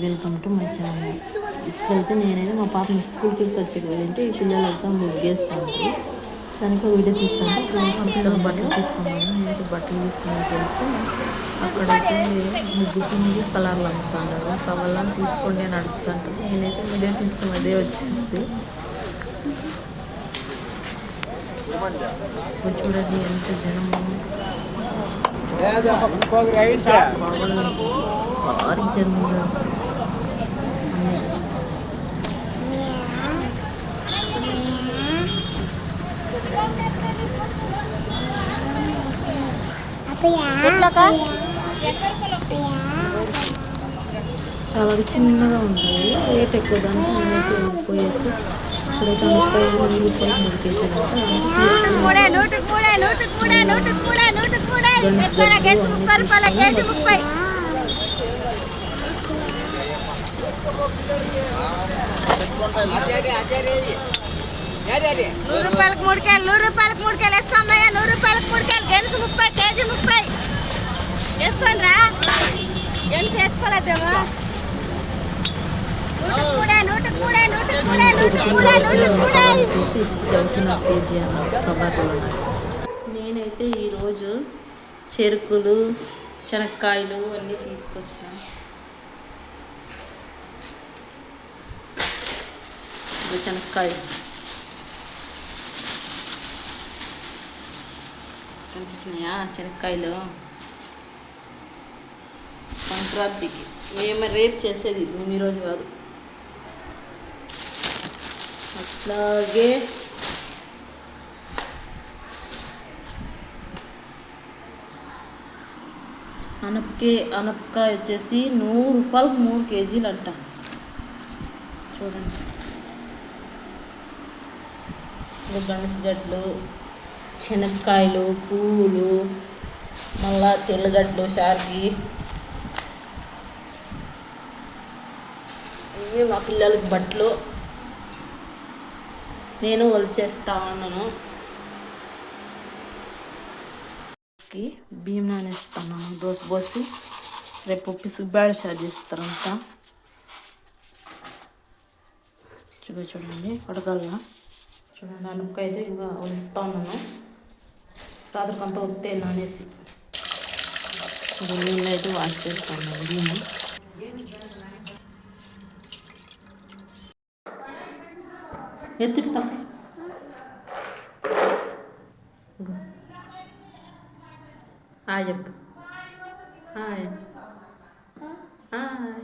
Welcome to my channel. ఇప్పుడైతే నేనైతే మా పాపని స్కూల్కి వచ్చి వెళ్ళింటే ఈ పిల్లలైతే ముగ్గేస్తాను, దానికి వీడియో తీస్తాను. పిల్లలు బట్టలు తీసుకున్నాను, నేను బట్టలు తీసుకున్నాను వెళ్తే అక్కడైతే ముగ్గుతుంది కలర్లు అమ్ముతుంటారు. కవర్లను తీసుకోండి అని అడుగుతుంటారు. నేనైతే వీడియో తీసుకుని అదే వచ్చేస్తే చూడండి ఎంత జనము, భారీ జనం. చాలా చిన్నగా ఉంటాయి, రేట్ ఎక్కువ. దానికి నేనైతే పోయేసి ఇప్పుడైతే 35 రూపాయలు 3 కేజీలు రూపాయలకు 3 కేజీలు, 100 రూపాయలకు 3 కేజీలు వేసుకోమ్మయ్యా. 100 రూపాయలకు 3 కేజీలు గెనుసు 30, కేజీ 30 వేసుకోండి రా. గెనుసు వేసుకోలేదేమో. కేజీ అన్నమాట కవర్లు. నేనైతే ఈరోజు చెరుకులు, శనక్కాయలు అన్నీ తీసుకొచ్చినాను. శనక్కాయలు కనిపించినాయా? శనక్కాయలు సంక్రాంతికి మేము రేపు చేసేది, ఈరోజు కాదు. అట్లాగే అనపకాయ వచ్చేసి 100 రూపాయలకు 3 కేజీలు అంట. చూడండి, గణసగడ్డలు, శనక్కాయలు, పువ్వులు, మళ్ళా తెల్లగడ్డలు, షార్కి. ఇవి మా పిల్లలకి బట్టలు నేను వలిసేస్తా ఉన్నాను. బియ్యం నానేస్తాను, దోశ పోసి రేపు పిసుగు బ్యాడ్ షార్ చేస్తారంట. చూడండి ఉడకల్లా. చూడండి అనుక్క అయితే ఇక వలుస్తా ఉన్నాను. రాత్రికంతా ఒత్తే నానేసి నీళ్ళు అయితే వాష్ చేస్తాను. బియ్యం ఎత్తుతా. హాయ్ చెప్పు. Hi hi.